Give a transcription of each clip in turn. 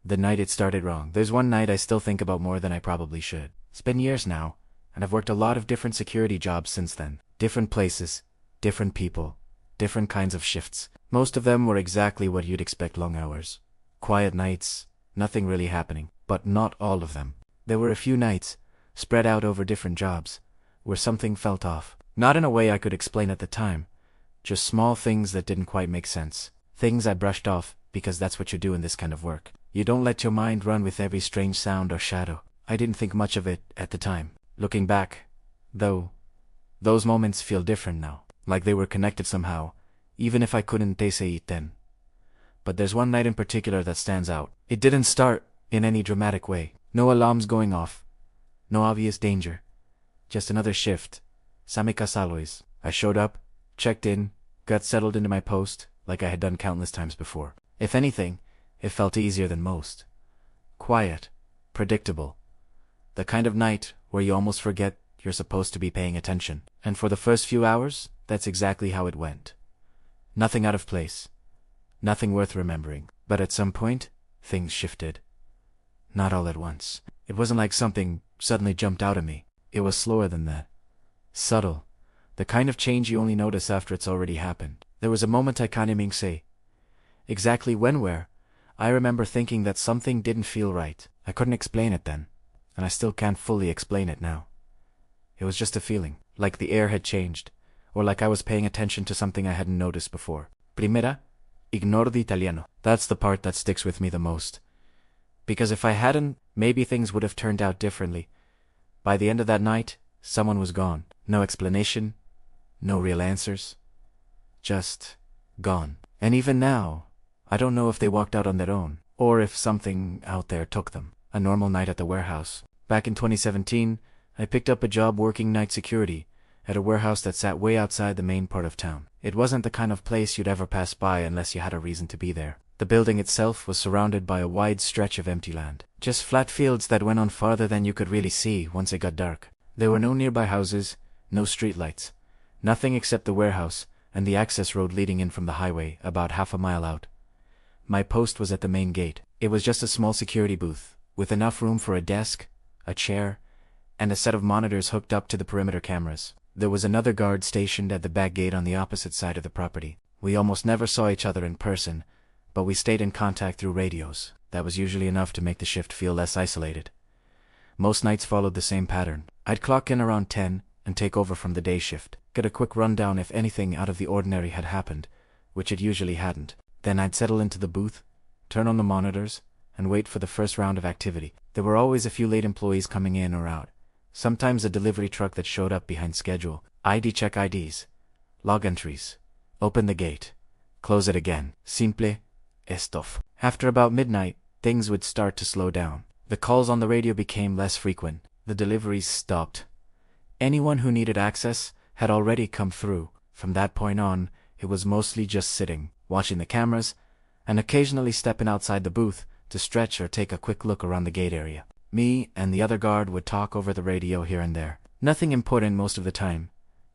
The night it started wrong. There's one night I still think about more than I probably should. It's been years now, and I've worked a lot of different security jobs since then. Different places, different people, different kinds of shifts. Most of them were exactly what you'd expect: long hours, quiet nights, nothing really happening. But not all of them. There were a few nights, spread out over different jobs, where something felt off. Not in a way I could explain at the time, just small things that didn't quite make sense. Things I brushed off, because that's what you do in this kind of work. You don't let your mind run with every strange sound or shadow. I didn't think much of it at the time. Looking back, though, those moments feel different now, like they were connected somehow, even if I couldn't say it then. But there's one night in particular that stands out. It didn't start in any dramatic way. No alarms going off, no obvious danger, just another shift. Samikas always. I showed up, checked in, got settled into my post, like I had done countless times before. If anything, it felt easier than most. Quiet, predictable. The kind of night where you almost forget you're supposed to be paying attention. And for the first few hours, that's exactly how it went. Nothing out of place. Nothing worth remembering. But at some point, things shifted. Not all at once. It wasn't like something suddenly jumped out at me. It was slower than that. Subtle. The kind of change you only notice after it's already happened. There was a moment I can't even say exactly when, where. I remember thinking that something didn't feel right. I couldn't explain it then, and I still can't fully explain it now. It was just a feeling, like the air had changed, or like I was paying attention to something I hadn't noticed before. Primera, ignoro di italiano. That's the part that sticks with me the most. Because if I hadn't, maybe things would have turned out differently. By the end of that night, someone was gone. No explanation, no real answers. Just gone. And even now, I don't know if they walked out on their own, or if something out there took them. A normal night at the warehouse. Back in 2017, I picked up a job working night security at a warehouse that sat way outside the main part of town. It wasn't the kind of place you'd ever pass by unless you had a reason to be there. The building itself was surrounded by a wide stretch of empty land. Just flat fields that went on farther than you could really see once it got dark. There were no nearby houses, no streetlights. Nothing except the warehouse and the access road leading in from the highway about half a mile out. My post was at the main gate. It was just a small security booth, with enough room for a desk, a chair, and a set of monitors hooked up to the perimeter cameras. There was another guard stationed at the back gate on the opposite side of the property. We almost never saw each other in person, but we stayed in contact through radios. That was usually enough to make the shift feel less isolated. Most nights followed the same pattern. I'd clock in around 10 and take over from the day shift. Get a quick rundown if anything out of the ordinary had happened, which it usually hadn't. Then I'd settle into the booth, turn on the monitors, and wait for the first round of activity. There were always a few late employees coming in or out. Sometimes a delivery truck that showed up behind schedule. ID check IDs, log entries, open the gate, close it again. Simple, estof. After about midnight, things would start to slow down. The calls on the radio became less frequent. The deliveries stopped. Anyone who needed access had already come through. From that point on, it was mostly just sitting, watching the cameras, and occasionally stepping outside the booth to stretch or take a quick look around the gate area. Me and the other guard would talk over the radio here and there. Nothing important most of the time.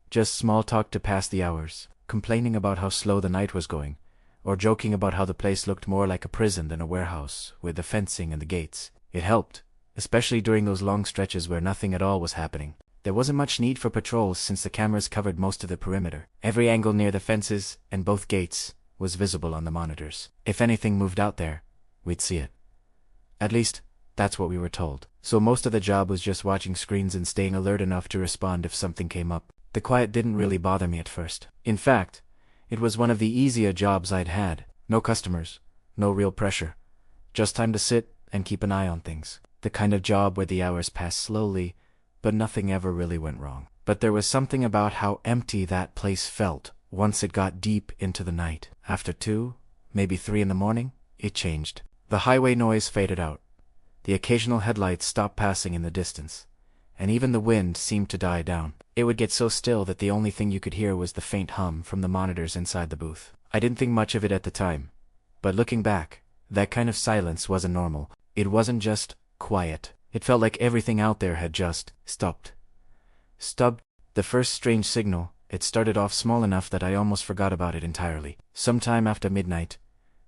Just small talk to pass the hours, complaining about how slow the night was going, or joking about how the place looked more like a prison than a warehouse, with the fencing and the gates. It helped, especially during those long stretches where nothing at all was happening. There wasn't much need for patrols since the cameras covered most of the perimeter. Every angle near the fences and both gates was visible on the monitors. If anything moved out there, we'd see it. At least, that's what we were told. So most of the job was just watching screens and staying alert enough to respond if something came up. The quiet didn't really bother me at first. In fact, it was one of the easier jobs I'd had. No customers, no real pressure. Just time to sit and keep an eye on things. The kind of job where the hours passed slowly, but nothing ever really went wrong. But there was something about how empty that place felt once it got deep into the night. After 2, maybe 3 in the morning, it changed. The highway noise faded out. The occasional headlights stopped passing in the distance, and even the wind seemed to die down. It would get so still that the only thing you could hear was the faint hum from the monitors inside the booth. I didn't think much of it at the time, but looking back, that kind of silence wasn't normal. It wasn't just quiet. It felt like everything out there had just stopped. Stubbed. The first strange signal, it started off small enough that I almost forgot about it entirely. Sometime after midnight,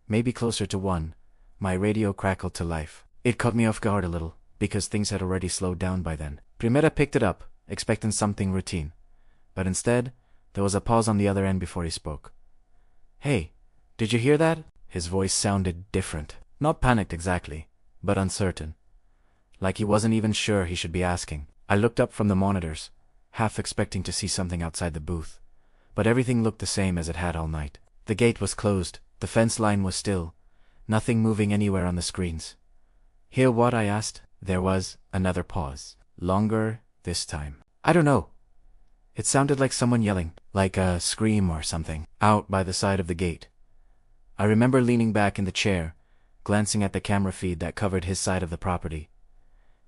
maybe closer to 1, My radio crackled to life. It caught me off guard a little, because things had already slowed down by then. Primera picked it up, expecting something routine. But instead, there was a pause on the other end before he spoke. "Hey, did you hear that?" His voice sounded different. Not panicked exactly, but uncertain. Like he wasn't even sure he should be asking. I looked up from the monitors, half expecting to see something outside the booth. But everything looked the same as it had all night. The gate was closed, the fence line was still, nothing moving anywhere on the screens. "Hear what?" I asked. There was another pause. Longer this time. "I don't know." It sounded like someone yelling, like a scream or something, out by the side of the gate. I remember leaning back in the chair, glancing at the camera feed that covered his side of the property.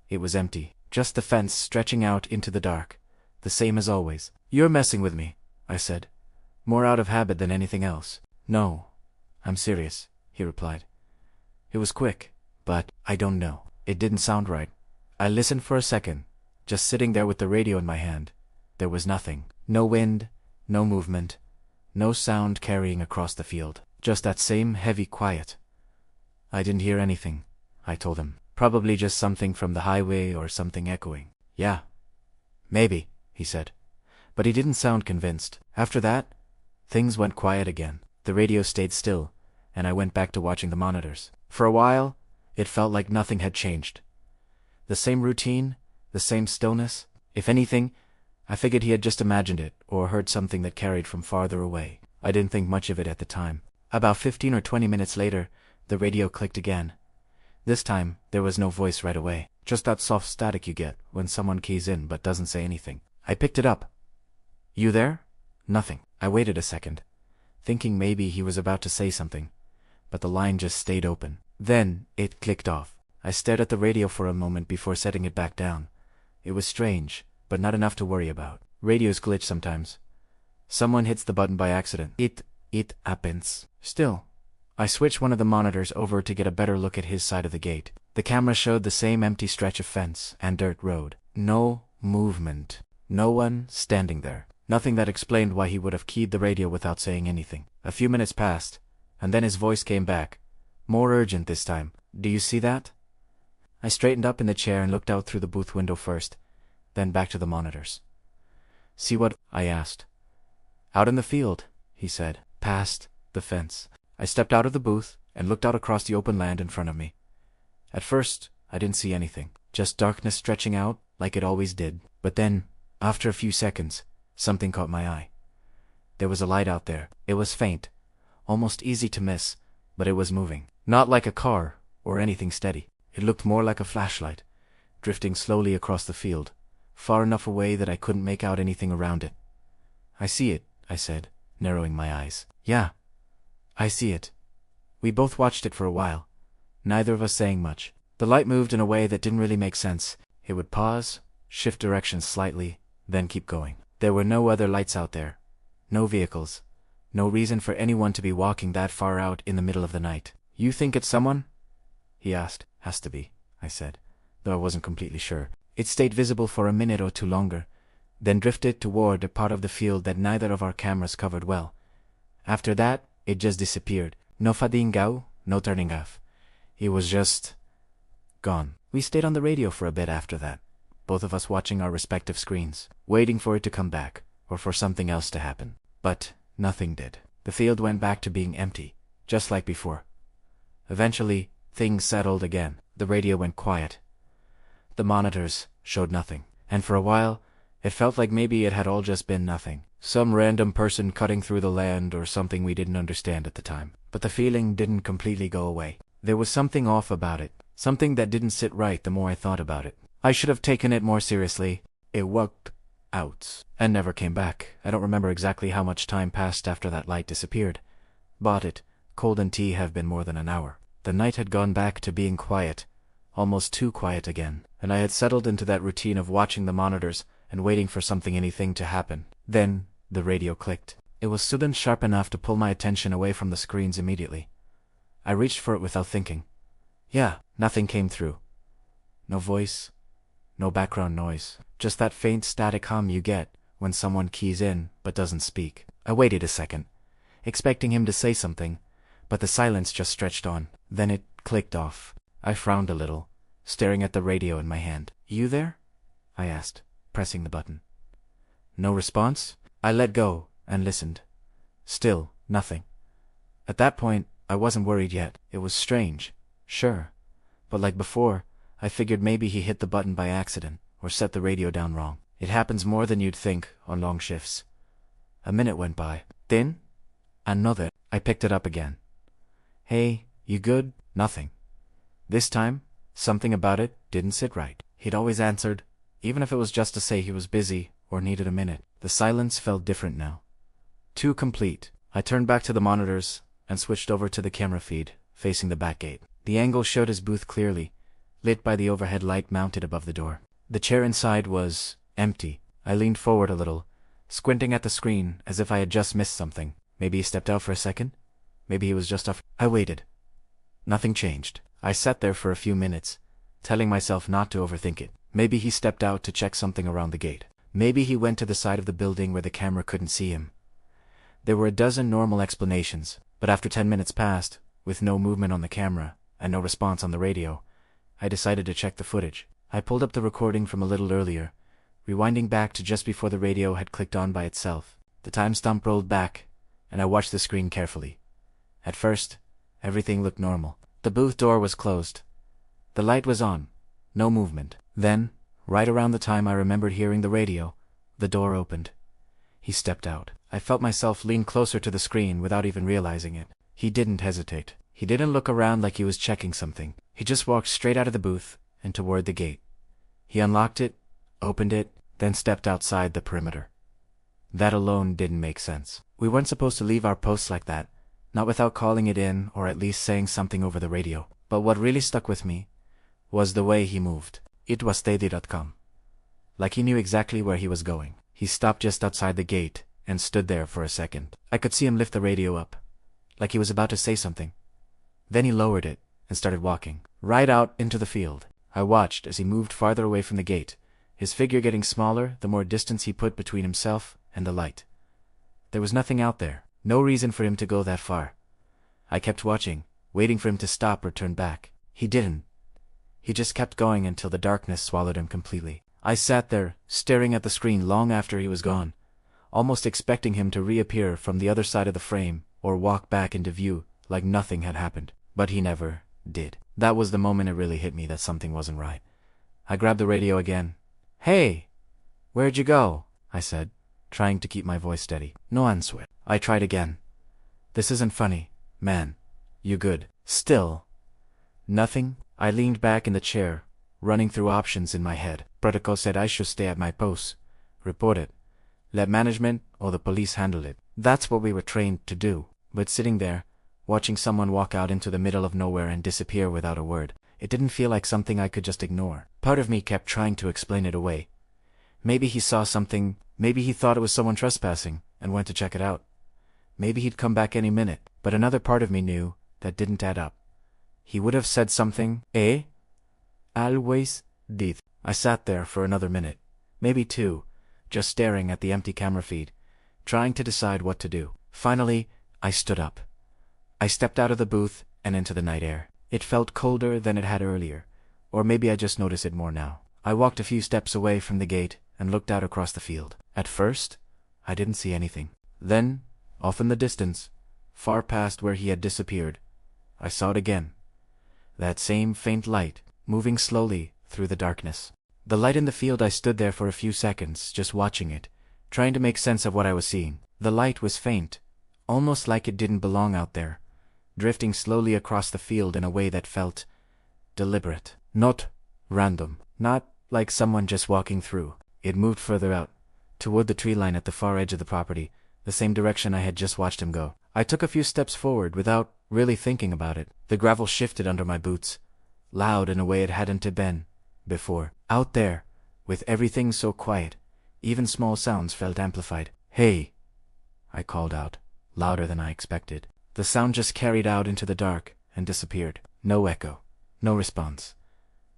It was empty, just the fence stretching out into the dark, the same as always. "You're messing with me," I said, more out of habit than anything else. "No, I'm serious," he replied. It was quick, but I don't know. It didn't sound right. I listened for a second, just sitting there with the radio in my hand. There was nothing. No wind, no movement, no sound carrying across the field. Just that same heavy quiet. "I didn't hear anything," I told him. "Probably just something from the highway or something echoing." "Yeah, maybe," he said. But he didn't sound convinced. After that, things went quiet again. The radio stayed still, and I went back to watching the monitors. For a while, it felt like nothing had changed. The same routine, the same stillness. If anything, I figured he had just imagined it, or heard something that carried from farther away. I didn't think much of it at the time. About 15 or 20 minutes later, the radio clicked again. This time, there was no voice right away. Just that soft static you get when someone keys in but doesn't say anything. I picked it up. "You there?" Nothing. I waited a second, thinking maybe he was about to say something, but the line just stayed open. Then, it clicked off. I stared at the radio for a moment before setting it back down. It was strange, but not enough to worry about. Radios glitch sometimes. Someone hits the button by accident. It happens. Still, I switched one of the monitors over to get a better look at his side of the gate. The camera showed the same empty stretch of fence and dirt road. No movement. No one standing there. Nothing that explained why he would have keyed the radio without saying anything. A few minutes passed, and then his voice came back. More urgent this time. "Do you see that?" I straightened up in the chair and looked out through the booth window first, then back to the monitors. "See what?" I asked. "Out in the field," he said, "past the fence." I stepped out of the booth and looked out across the open land in front of me. At first, I didn't see anything, just darkness stretching out like it always did. But then, after a few seconds, something caught my eye. There was a light out there. It was faint, almost easy to miss, but it was moving. Not like a car or anything steady. It looked more like a flashlight, drifting slowly across the field, far enough away that I couldn't make out anything around it. "I see it," I said, narrowing my eyes. "Yeah, I see it." We both watched it for a while, neither of us saying much. The light moved in a way that didn't really make sense. It would pause, shift direction slightly, then keep going. There were no other lights out there. No vehicles. No reason for anyone to be walking that far out in the middle of the night. "You think it's someone?" he asked. "Has to be," I said, though I wasn't completely sure. It stayed visible for a minute or two longer, then drifted toward a part of the field that neither of our cameras covered well. After that, it just disappeared. No fadingao, no turning off. It was just gone. We stayed on the radio for a bit after that, both of us watching our respective screens, waiting for it to come back, or for something else to happen. But nothing did. The field went back to being empty, just like before. Eventually, things settled again. The radio went quiet. The monitors showed nothing, and for a while, it felt like maybe it had all just been nothing. Some random person cutting through the land or something we didn't understand at the time. But the feeling didn't completely go away. There was something off about it, something that didn't sit right the more I thought about it. I should have taken it more seriously. It walked out and never came back. I don't remember exactly how much time passed after that light disappeared. Bought it. Cold and tea have been more than an hour. The night had gone back to being quiet, almost too quiet again, and I had settled into that routine of watching the monitors and waiting for anything to happen. Then, the radio clicked. It was sudden sharp enough to pull my attention away from the screens immediately. I reached for it without thinking. Yeah, nothing came through. No voice, no background noise, just that faint static hum you get when someone keys in but doesn't speak. I waited a second, expecting him to say something, but the silence just stretched on. Then it clicked off. I frowned a little, staring at the radio in my hand. "You there?" I asked, pressing the button. No response? I let go and listened. Still, nothing. At that point, I wasn't worried yet. It was strange, sure. But like before, I figured maybe he hit the button by accident or set the radio down wrong. It happens more than you'd think on long shifts. A minute went by. Then, another. I picked it up again. "Hey, you good?" Nothing. This time, something about it didn't sit right. He'd always answered, even if it was just to say he was busy or needed a minute. The silence felt different now. Too complete. I turned back to the monitors and switched over to the camera feed, facing the back gate. The angle showed his booth clearly, lit by the overhead light mounted above the door. The chair inside was empty. I leaned forward a little, squinting at the screen as if I had just missed something. Maybe he stepped out for a second? Maybe he was just off. I waited. Nothing changed. I sat there for a few minutes, telling myself not to overthink it. Maybe he stepped out to check something around the gate. Maybe he went to the side of the building where the camera couldn't see him. There were a dozen normal explanations, but after 10 minutes passed, with no movement on the camera and no response on the radio, I decided to check the footage. I pulled up the recording from a little earlier, rewinding back to just before the radio had clicked on by itself. The timestamp rolled back, and I watched the screen carefully. At first, everything looked normal. The booth door was closed. The light was on. No movement. Then, right around the time I remembered hearing the radio, the door opened. He stepped out. I felt myself lean closer to the screen without even realizing it. He didn't hesitate. He didn't look around like he was checking something. He just walked straight out of the booth and toward the gate. He unlocked it, opened it, then stepped outside the perimeter. That alone didn't make sense. We weren't supposed to leave our posts like that, not without calling it in or at least saying something over the radio. But what really stuck with me was the way he moved. It was steady.com. Like he knew exactly where he was going. He stopped just outside the gate and stood there for a second. I could see him lift the radio up, like he was about to say something. Then he lowered it and started walking, right out into the field. I watched as he moved farther away from the gate, his figure getting smaller the more distance he put between himself and the light. There was nothing out there, no reason for him to go that far. I kept watching, waiting for him to stop or turn back. He didn't. He just kept going until the darkness swallowed him completely. I sat there, staring at the screen long after he was gone, almost expecting him to reappear from the other side of the frame or walk back into view like nothing had happened. But he never did. That was the moment it really hit me that something wasn't right. I grabbed the radio again. "Hey, where'd you go?" I said, trying to keep my voice steady. No answer. I tried again. "This isn't funny, man. You good?" Still, nothing. I leaned back in the chair, running through options in my head. Protocol said I should stay at my post, report it, let management or the police handle it. That's what we were trained to do. But sitting there, watching someone walk out into the middle of nowhere and disappear without a word, it didn't feel like something I could just ignore. Part of me kept trying to explain it away. Maybe he saw something, maybe he thought it was someone trespassing and went to check it out. Maybe he'd come back any minute, but another part of me knew that didn't add up. He would have said something, eh? Always did. I sat there for another minute, maybe two, just staring at the empty camera feed, trying to decide what to do. Finally, I stood up. I stepped out of the booth and into the night air. It felt colder than it had earlier, or maybe I just noticed it more now. I walked a few steps away from the gate and looked out across the field. At first, I didn't see anything. Then, off in the distance, far past where he had disappeared, I saw it again. That same faint light, moving slowly through the darkness. The light in the field. I stood there for a few seconds, just watching it, trying to make sense of what I was seeing. The light was faint, almost like it didn't belong out there, drifting slowly across the field in a way that felt deliberate, not random, not like someone just walking through. It moved further out, toward the tree line at the far edge of the property, the same direction I had just watched him go. I took a few steps forward without really thinking about it. The gravel shifted under my boots, loud in a way it hadn't been before. Out there, with everything so quiet, even small sounds felt amplified. "Hey!" I called out, louder than I expected. The sound just carried out into the dark and disappeared. No echo, no response.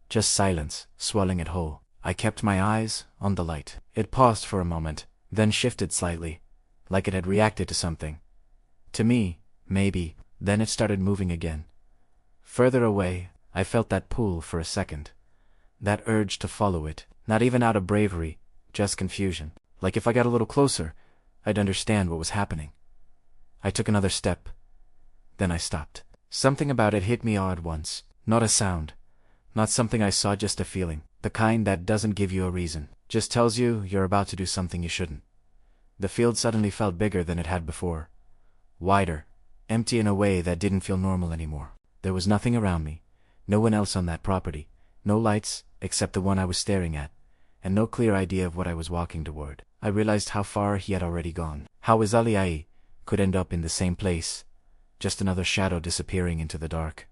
Just silence, swallowing it whole. I kept my eyes on the light. It paused for a moment, then shifted slightly, like it had reacted to something. To me, maybe. Then it started moving again. Further away, I felt that pull for a second. That urge to follow it, not even out of bravery, just confusion. Like if I got a little closer, I'd understand what was happening. I took another step. Then I stopped. Something about it hit me all at once. Not a sound. Not something I saw, just a feeling. The kind that doesn't give you a reason. Just tells you you're about to do something you shouldn't. The field suddenly felt bigger than it had before. Wider. Empty in a way that didn't feel normal anymore. There was nothing around me. No one else on that property. No lights, except the one I was staring at. And no clear idea of what I was walking toward. I realized how far he had already gone. How Izaliai could end up in the same place. Just another shadow disappearing into the dark.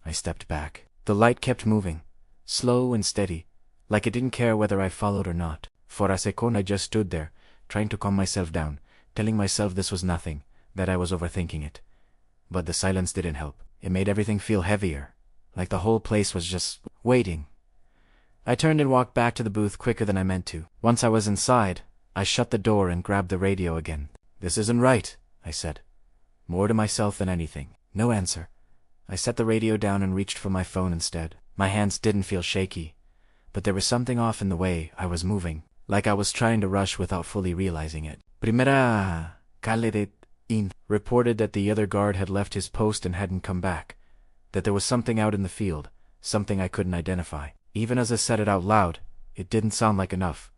I stepped back. The light kept moving. Slow and steady. Like it didn't care whether I followed or not. For a second I just stood there, trying to calm myself down, telling myself this was nothing, that I was overthinking it. But the silence didn't help. It made everything feel heavier. Like the whole place was just waiting. I turned and walked back to the booth quicker than I meant to. Once I was inside, I shut the door and grabbed the radio again. "This isn't right," I said. More to myself than anything. No answer. I set the radio down and reached for my phone instead. My hands didn't feel shaky, but there was something off in the way I was moving, like I was trying to rush without fully realizing it. Primera Caleret in reported that the other guard had left his post and hadn't come back, that there was something out in the field, something I couldn't identify. Even as I said it out loud, it didn't sound like enough.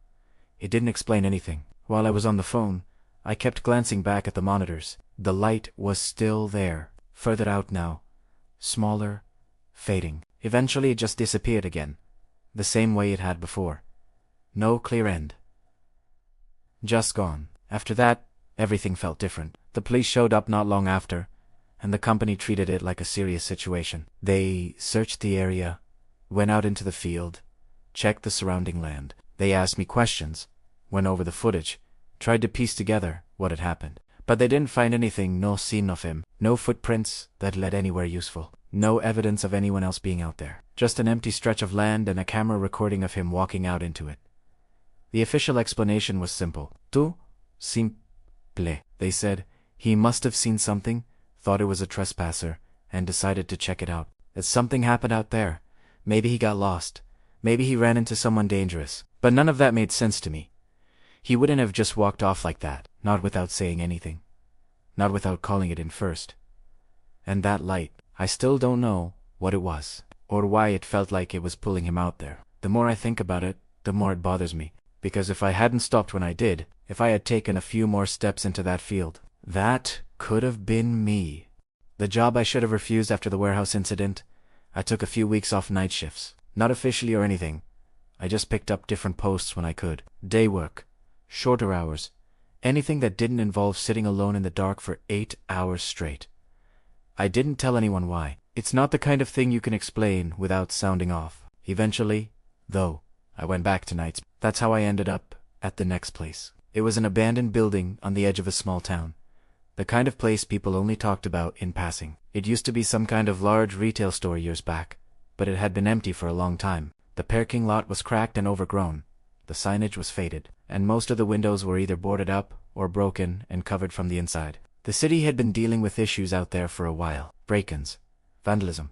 It didn't explain anything. While I was on the phone, I kept glancing back at the monitors. The light was still there, further out now, smaller, fading. Eventually it just disappeared again, the same way it had before. No clear end. Just gone. After that, everything felt different. The police showed up not long after, and the company treated it like a serious situation. They searched the area, went out into the field, checked the surrounding land. They asked me questions, went over the footage, tried to piece together what had happened. But they didn't find anything, no sign of him, no footprints that led anywhere useful, no evidence of anyone else being out there. Just an empty stretch of land and a camera recording of him walking out into it. The official explanation was simple. Tout simple. They said he must have seen something, thought it was a trespasser, and decided to check it out. That something happened out there. Maybe he got lost. Maybe he ran into someone dangerous. But none of that made sense to me. He wouldn't have just walked off like that, not without saying anything. Not without calling it in first. And that light, I still don't know what it was, or why it felt like it was pulling him out there. The more I think about it, the more it bothers me. Because if I hadn't stopped when I did, if I had taken a few more steps into that field, that could have been me. The job I should have refused after the warehouse incident, I took a few weeks off night shifts. Not officially or anything. I just picked up different posts when I could. Day work. Shorter hours. Anything that didn't involve sitting alone in the dark for 8 hours straight. I didn't tell anyone why. It's not the kind of thing you can explain without sounding off. Eventually, though, I went back to nights. That's how I ended up at the next place. It was an abandoned building on the edge of a small town. The kind of place people only talked about in passing. It used to be some kind of large retail store years back, but it had been empty for a long time. The parking lot was cracked and overgrown. The signage was faded, and most of the windows were either boarded up or broken and covered from the inside. The city had been dealing with issues out there for a while. Break-ins, vandalism,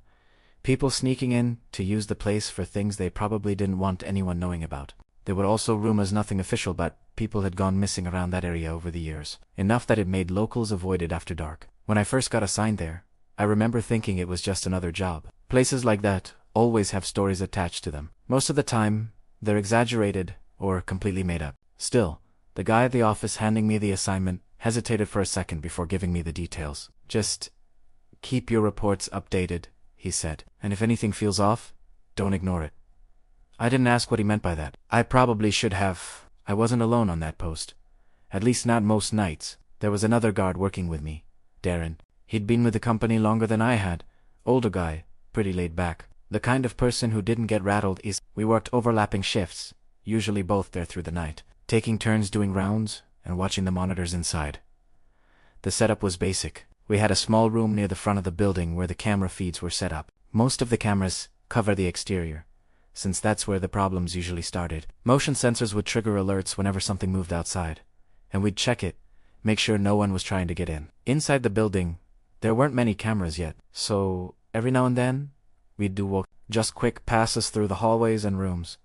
people sneaking in to use the place for things they probably didn't want anyone knowing about. There were also rumors, nothing official, but people had gone missing around that area over the years. Enough that it made locals avoid it after dark. When I first got assigned there, I remember thinking it was just another job. Places like that always have stories attached to them. Most of the time, they're exaggerated or completely made up. Still, the guy at the office handing me the assignment hesitated for a second before giving me the details. "Just keep your reports updated," he said. "And if anything feels off, don't ignore it." I didn't ask what he meant by that. I probably should have. I wasn't alone on that post. At least not most nights. There was another guard working with me, Darren. He'd been with the company longer than I had. Older guy, pretty laid back. The kind of person who didn't get rattled is. We worked overlapping shifts, usually both there through the night, taking turns doing rounds and watching the monitors inside. The setup was basic. We had a small room near the front of the building where the camera feeds were set up. Most of the cameras cover the exterior, since that's where the problems usually started. Motion sensors would trigger alerts whenever something moved outside, and we'd check it, make sure no one was trying to get in. Inside the building, there weren't many cameras yet, so Every now and then, we'd do walk, just quick passes through the hallways and rooms,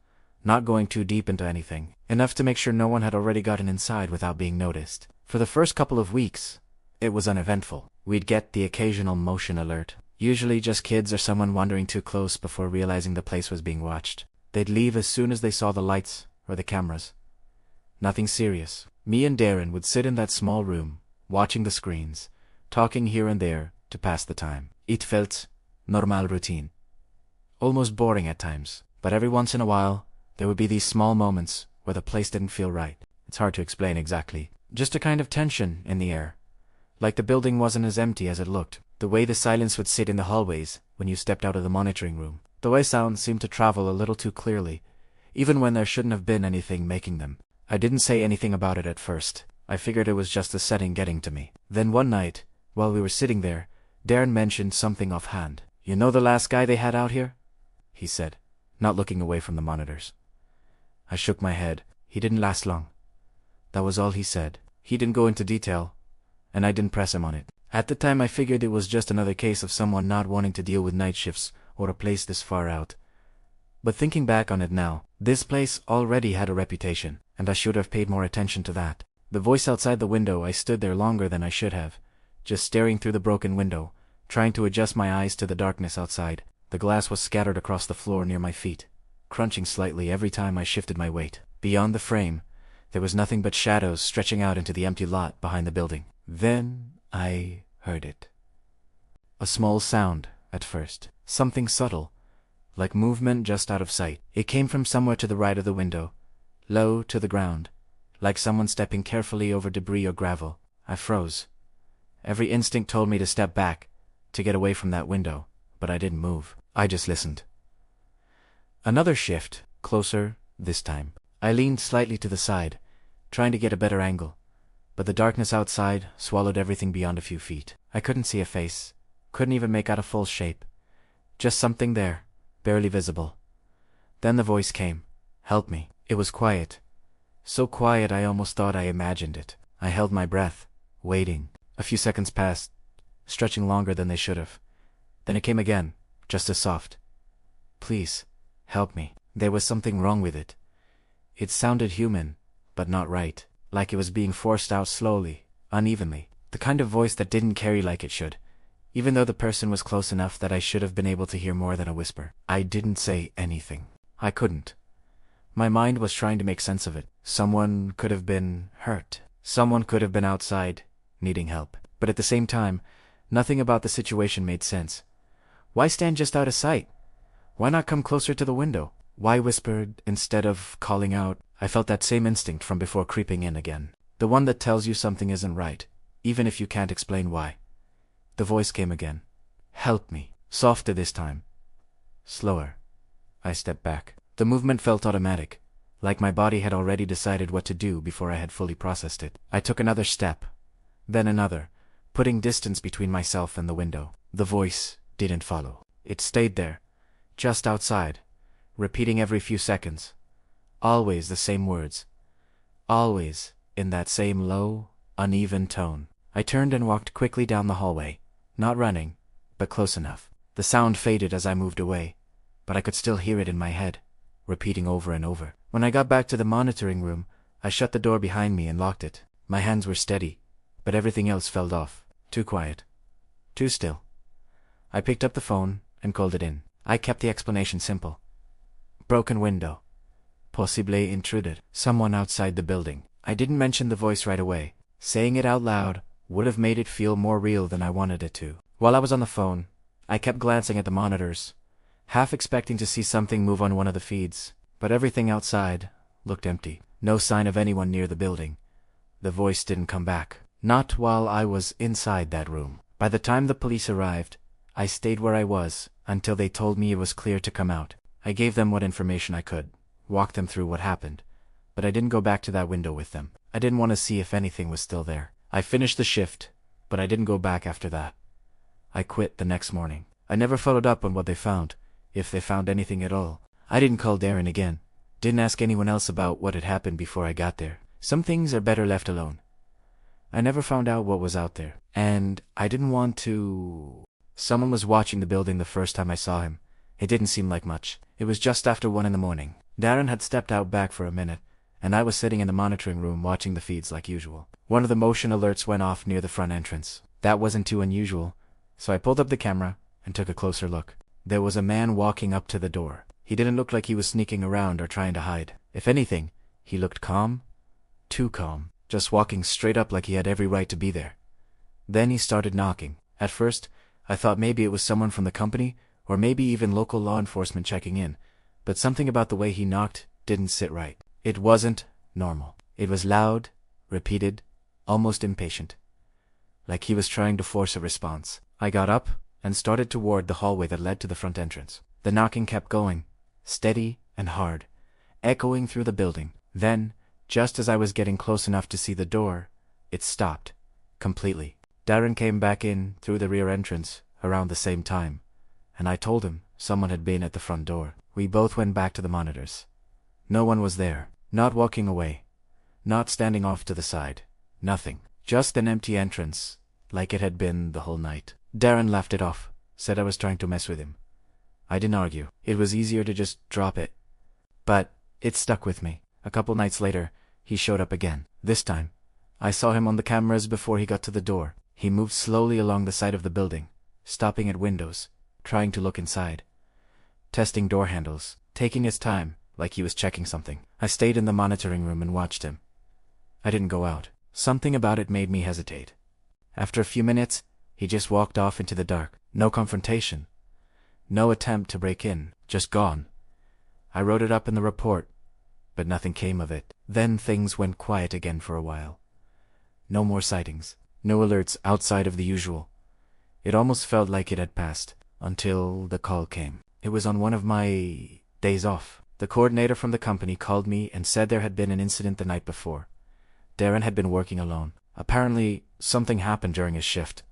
not going too deep into anything, enough to make sure no one had already gotten inside without being noticed. For the first couple of weeks, it was uneventful. We'd get the occasional motion alert, usually just kids or someone wandering too close before realizing the place was being watched. They'd leave as soon as they saw the lights or the cameras. Nothing serious. Me and Darren would sit in that small room, watching the screens, talking here and there to pass the time. It felt normal routine. Almost boring at times, but every once in a while, there would be these small moments where the place didn't feel right. It's hard to explain exactly. Just a kind of tension in the air. Like the building wasn't as empty as it looked. The way the silence would sit in the hallways when you stepped out of the monitoring room. The way sounds seemed to travel a little too clearly, even when there shouldn't have been anything making them. I didn't say anything about it at first. I figured it was just the setting getting to me. Then one night, while we were sitting there, Darren mentioned something offhand. "You know the last guy they had out here?" he said, not looking away from the monitors. I shook my head. He didn't last long. That was all he said. He didn't go into detail, and I didn't press him on it. At the time I figured it was just another case of someone not wanting to deal with night shifts or a place this far out. But thinking back on it now, this place already had a reputation, and I should have paid more attention to that. The voice outside the window, I stood there longer than I should have, just staring through the broken window, trying to adjust my eyes to the darkness outside. The glass was scattered across the floor near my feet, crunching slightly every time I shifted my weight. Beyond the frame, there was nothing but shadows stretching out into the empty lot behind the building. Then I heard it. A small sound, at first. Something subtle, like movement just out of sight. It came from somewhere to the right of the window, low to the ground, like someone stepping carefully over debris or gravel. I froze. Every instinct told me to step back, to get away from that window, but I didn't move. I just listened. Another shift, closer this time. I leaned slightly to the side, trying to get a better angle, but the darkness outside swallowed everything beyond a few feet. I couldn't see a face, couldn't even make out a full shape. Just something there, barely visible. Then the voice came. "Help me." It was quiet. So quiet I almost thought I imagined it. I held my breath, waiting. A few seconds passed, stretching longer than they should have. Then it came again, just as soft. "Please, help me." There was something wrong with it. It sounded human, but not right. Like it was being forced out slowly, unevenly. The kind of voice that didn't carry like it should, even though the person was close enough that I should have been able to hear more than a whisper. I didn't say anything. I couldn't. My mind was trying to make sense of it. Someone could have been hurt. Someone could have been outside, needing help. But at the same time, nothing about the situation made sense. Why stand just out of sight? Why not come closer to the window? Why whisper instead of calling out? I felt that same instinct from before creeping in again. The one that tells you something isn't right, even if you can't explain why. The voice came again. "Help me." Softer this time. Slower. I stepped back. The movement felt automatic, like my body had already decided what to do before I had fully processed it. I took another step, then another, putting distance between myself and the window. The voice didn't follow. It stayed there, just outside, repeating every few seconds. Always the same words. Always in that same low, uneven tone. I turned and walked quickly down the hallway, not running, but close enough. The sound faded as I moved away, but I could still hear it in my head, repeating over and over. When I got back to the monitoring room, I shut the door behind me and locked it. My hands were steady, but everything else fell off. Too quiet. Too still. I picked up the phone and called it in. I kept the explanation simple. Broken window. Possible intruder. Someone outside the building. I didn't mention the voice right away. Saying it out loud would have made it feel more real than I wanted it to. While I was on the phone, I kept glancing at the monitors, half expecting to see something move on one of the feeds, but everything outside looked empty. No sign of anyone near the building. The voice didn't come back. Not while I was inside that room. By the time the police arrived, I stayed where I was until they told me it was clear to come out. I gave them what information I could, walked them through what happened, but I didn't go back to that window with them. I didn't want to see if anything was still there. I finished the shift, but I didn't go back after that. I quit the next morning. I never followed up on what they found, if they found anything at all. I didn't call Darren again. Didn't ask anyone else about what had happened before I got there. Some things are better left alone. I never found out what was out there, and I didn't want to Someone was watching the building the first time I saw him. It didn't seem like much. It was just after 1 in the morning. Darren had stepped out back for a minute, and I was sitting in the monitoring room watching the feeds like usual. One of the motion alerts went off near the front entrance. That wasn't too unusual, so I pulled up the camera and took a closer look. There was a man walking up to the door. He didn't look like he was sneaking around or trying to hide. If anything, he looked calm. Too calm. Just walking straight up like he had every right to be there. Then he started knocking. At first, I thought maybe it was someone from the company, or maybe even local law enforcement checking in, but something about the way he knocked didn't sit right. It wasn't normal. It was loud, repeated, almost impatient. Like he was trying to force a response. I got up and started toward the hallway that led to the front entrance. The knocking kept going, steady and hard, echoing through the building. Then, just as I was getting close enough to see the door, it stopped, completely. Darren came back in through the rear entrance around the same time, and I told him someone had been at the front door. We both went back to the monitors. No one was there, not walking away, not standing off to the side, nothing. Just an empty entrance, like it had been the whole night. Darren laughed it off, said I was trying to mess with him. I didn't argue. It was easier to just drop it. But it stuck with me. A couple nights later, he showed up again. This time, I saw him on the cameras before he got to the door. He moved slowly along the side of the building, stopping at windows, trying to look inside, testing door handles, taking his time, like he was checking something. I stayed in the monitoring room and watched him. I didn't go out. Something about it made me hesitate. After a few minutes, he just walked off into the dark. No confrontation. No attempt to break in. Just gone. I wrote it up in the report, but nothing came of it. Then things went quiet again for a while. No more sightings. No alerts outside of the usual. It almost felt like it had passed, until the call came. It was on one of my days off. The coordinator from the company called me and said there had been an incident the night before. Darren had been working alone. Apparently, something happened during his shift.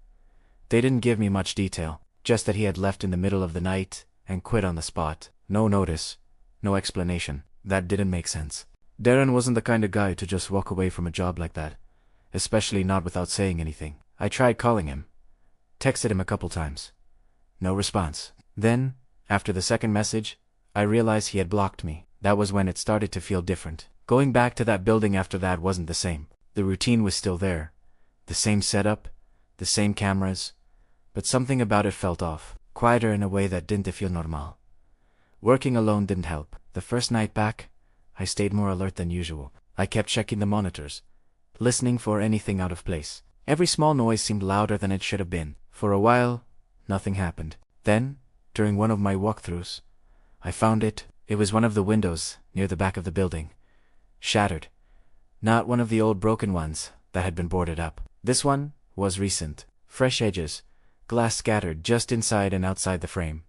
They didn't give me much detail, just that he had left in the middle of the night and quit on the spot. No notice, no explanation. That didn't make sense. Darren wasn't the kind of guy to just walk away from a job like that, especially not without saying anything. I tried calling him, texted him a couple times. No response. Then, after the second message, I realized he had blocked me. That was when it started to feel different. Going back to that building after that wasn't the same. The routine was still there. The same setup, the same cameras, but something about it felt off. Quieter in a way that didn't feel normal. Working alone didn't help. The first night back, I stayed more alert than usual. I kept checking the monitors, listening for anything out of place. Every small noise seemed louder than it should have been. For a while, nothing happened. Then, during one of my walkthroughs, I found it. It was one of the windows near the back of the building. Shattered. Not one of the old broken ones that had been boarded up. This one was recent. Fresh edges, glass scattered just inside and outside the frame.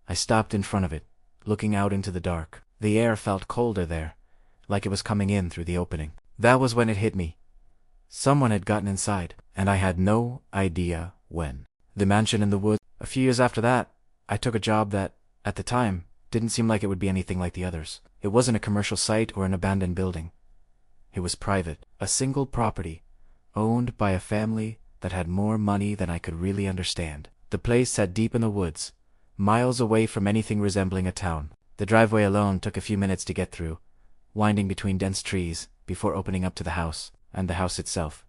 I stopped in front of it, looking out into the dark. The air felt colder there, like it was coming in through the opening. That was when it hit me. Someone had gotten inside, and I had no idea when. The mansion in the woods. A few years after that, I took a job that, at the time, didn't seem like it would be anything like the others. It wasn't a commercial site or an abandoned building. It was private, a single property, owned by a family that had more money than I could really understand. The place sat deep in the woods, miles away from anything resembling a town. The driveway alone took a few minutes to get through, winding between dense trees before opening up to the house, and the house itself.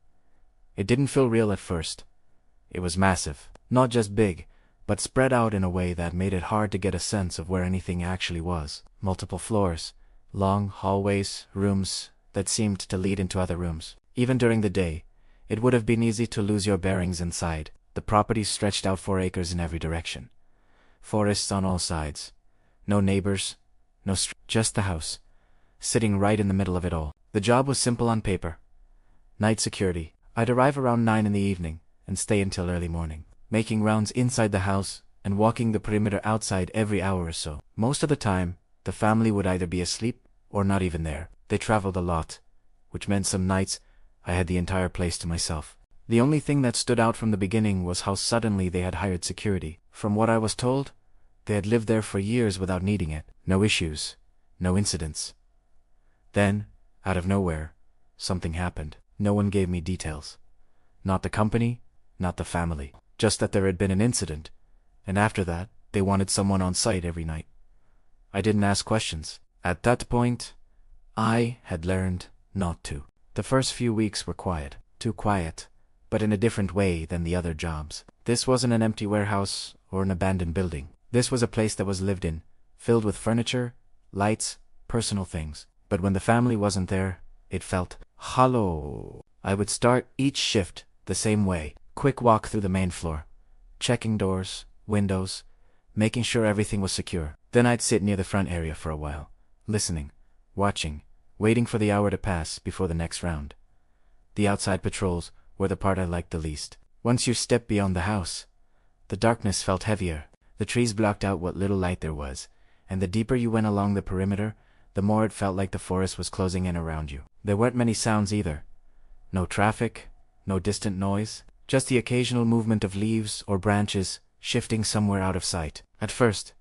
It didn't feel real at first. It was massive, not just big, but spread out in a way that made it hard to get a sense of where anything actually was. Multiple floors, long hallways, rooms that seemed to lead into other rooms. Even during the day, it would have been easy to lose your bearings inside. The property stretched out 4 acres in every direction. Forests on all sides. No neighbors, no just the house, sitting right in the middle of it all. The job was simple on paper. Night security. I'd arrive around 9 in the evening and stay until early morning, making rounds inside the house and walking the perimeter outside every hour or so. Most of the time, the family would either be asleep or not even there. They traveled a lot, which meant some nights I had the entire place to myself. The only thing that stood out from the beginning was how suddenly they had hired security. From what I was told, they had lived there for years without needing it. No issues, no incidents. Then, out of nowhere, something happened. No one gave me details. Not the company, not the family. just that there had been an incident, and after that, they wanted someone on site every night. I didn't ask questions. At that point, I had learned not to. The first few weeks were quiet. Too quiet, but in a different way than the other jobs. This wasn't an empty warehouse or an abandoned building. This was a place that was lived in, filled with furniture, lights, personal things. But when the family wasn't there, it felt hollow. I would start each shift the same way. Quick walk through the main floor, checking doors, windows, making sure everything was secure. Then I'd sit near the front area for a while, listening, watching, waiting for the hour to pass before the next round. The outside patrols were the part I liked the least. Once you stepped beyond the house, the darkness felt heavier. The trees blocked out what little light there was, and the deeper you went along the perimeter, the more it felt like the forest was closing in around you. There weren't many sounds either. No traffic, no distant noise, just the occasional movement of leaves or branches shifting somewhere out of sight. At first,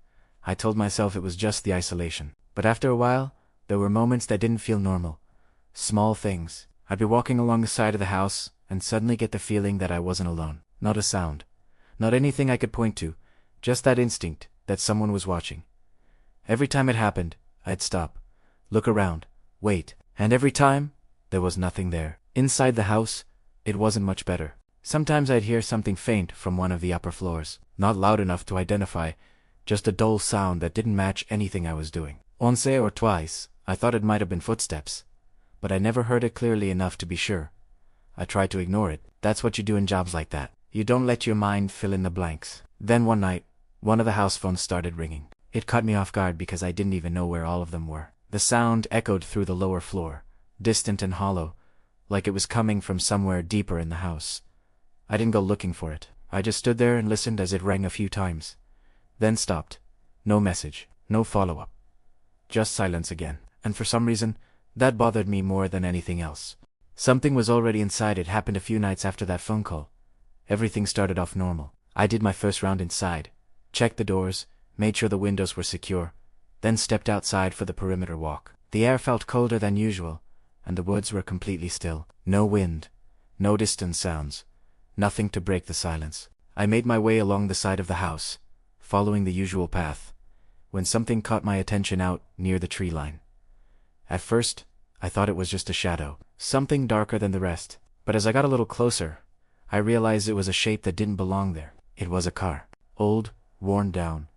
I told myself it was just the isolation. But after a while, there were moments that didn't feel normal. Small things. I'd be walking along the side of the house and suddenly get the feeling that I wasn't alone. Not a sound. Not anything I could point to. Just that instinct that someone was watching. Every time it happened, I'd stop, look around, wait. And every time, there was nothing there. Inside the house, it wasn't much better. Sometimes I'd hear something faint from one of the upper floors. Not loud enough to identify, just a dull sound that didn't match anything I was doing. Once or twice, I thought it might have been footsteps, but I never heard it clearly enough to be sure. I tried to ignore it. That's what you do in jobs like that. You don't let your mind fill in the blanks. Then one night, one of the house phones started ringing. It caught me off guard because I didn't even know where all of them were. The sound echoed through the lower floor, distant and hollow, like it was coming from somewhere deeper in the house. I didn't go looking for it. I just stood there and listened as it rang a few times. Then stopped. No message, no follow-up. Just silence again. And for some reason, that bothered me more than anything else. Something was already inside. It happened a few nights after that phone call. Everything started off normal. I did my first round inside, checked the doors, made sure the windows were secure, then stepped outside for the perimeter walk. The air felt colder than usual, and the woods were completely still. No wind, no distant sounds, nothing to break the silence. I made my way along the side of the house, following the usual path, when something caught my attention out near the tree line. At first, I thought it was just a shadow, something darker than the rest, but as I got a little closer, I realized it was a shape that didn't belong there. It was a car, old, worn down,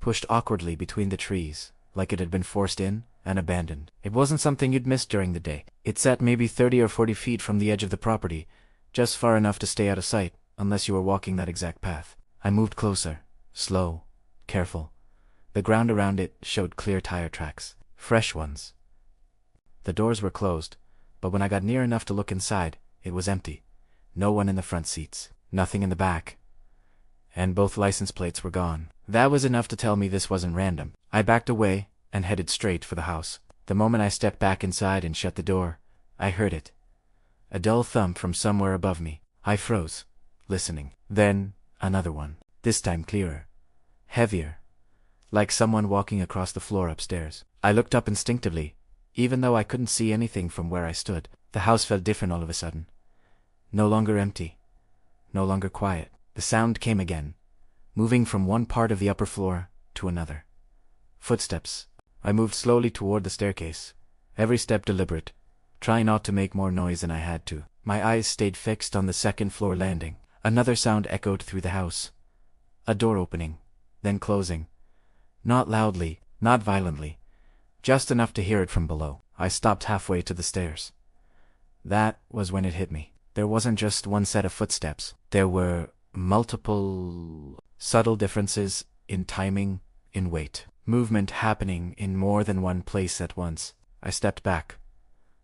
pushed awkwardly between the trees, like it had been forced in and abandoned. It wasn't something you'd miss during the day. It sat maybe 30 or 40 feet from the edge of the property, just far enough to stay out of sight, unless you were walking that exact path. I moved closer, slow, careful. The ground around it showed clear tire tracks, fresh ones. The doors were closed, but when I got near enough to look inside, it was empty. No one in the front seats, nothing in the back, and both license plates were gone. That was enough to tell me this wasn't random. I backed away and headed straight for the house. The moment I stepped back inside and shut the door, I heard it. A dull thump from somewhere above me. I froze, listening. Then, another one. This time clearer. Heavier. Like someone walking across the floor upstairs. I looked up instinctively, even though I couldn't see anything from where I stood. The house felt different all of a sudden. No longer empty. No longer quiet. The sound came again, moving from one part of the upper floor to another. Footsteps. I moved slowly toward the staircase, every step deliberate, trying not to make more noise than I had to. My eyes stayed fixed on the second floor landing. Another sound echoed through the house. A door opening, then closing. Not loudly, not violently, just enough to hear it from below. I stopped halfway to the stairs. That was when it hit me. There wasn't just one set of footsteps. There were multiple subtle differences in timing, in weight. Movement happening in more than one place at once. I stepped back.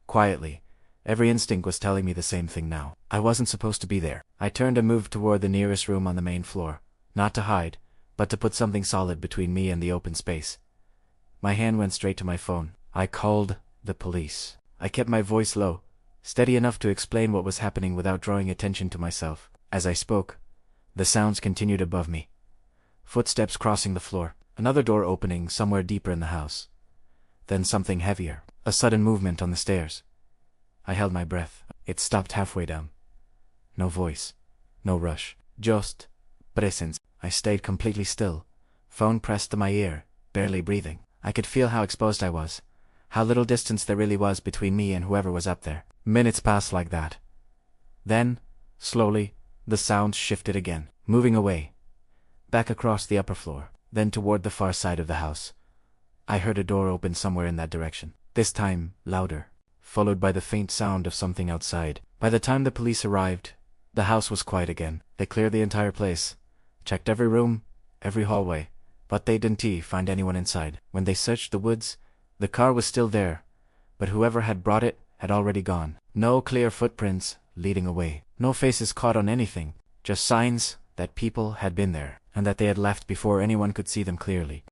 Quietly. Every instinct was telling me the same thing now. I wasn't supposed to be there. I turned and moved toward the nearest room on the main floor. Not to hide, but to put something solid between me and the open space. My hand went straight to my phone. I called the police. I kept my voice low, steady enough to explain what was happening without drawing attention to myself. As I spoke, the sounds continued above me. Footsteps crossing the floor. Another door opening somewhere deeper in the house. Then something heavier. A sudden movement on the stairs. I held my breath. It stopped halfway down. No voice. No rush. Just But since I stayed completely still, phone pressed to my ear, barely breathing. I could feel how exposed I was, how little distance there really was between me and whoever was up there. Minutes passed like that. Then, slowly, the sound shifted again, moving away, back across the upper floor, then toward the far side of the house. I heard a door open somewhere in that direction, this time louder, followed by the faint sound of something outside. By the time the police arrived, the house was quiet again. They cleared the entire place, checked every room, every hallway, but they didn't find anyone inside. When they searched the woods, the car was still there, but whoever had brought it had already gone. No clear footprints leading away. No faces caught on anything, just signs that people had been there, and that they had left before anyone could see them clearly.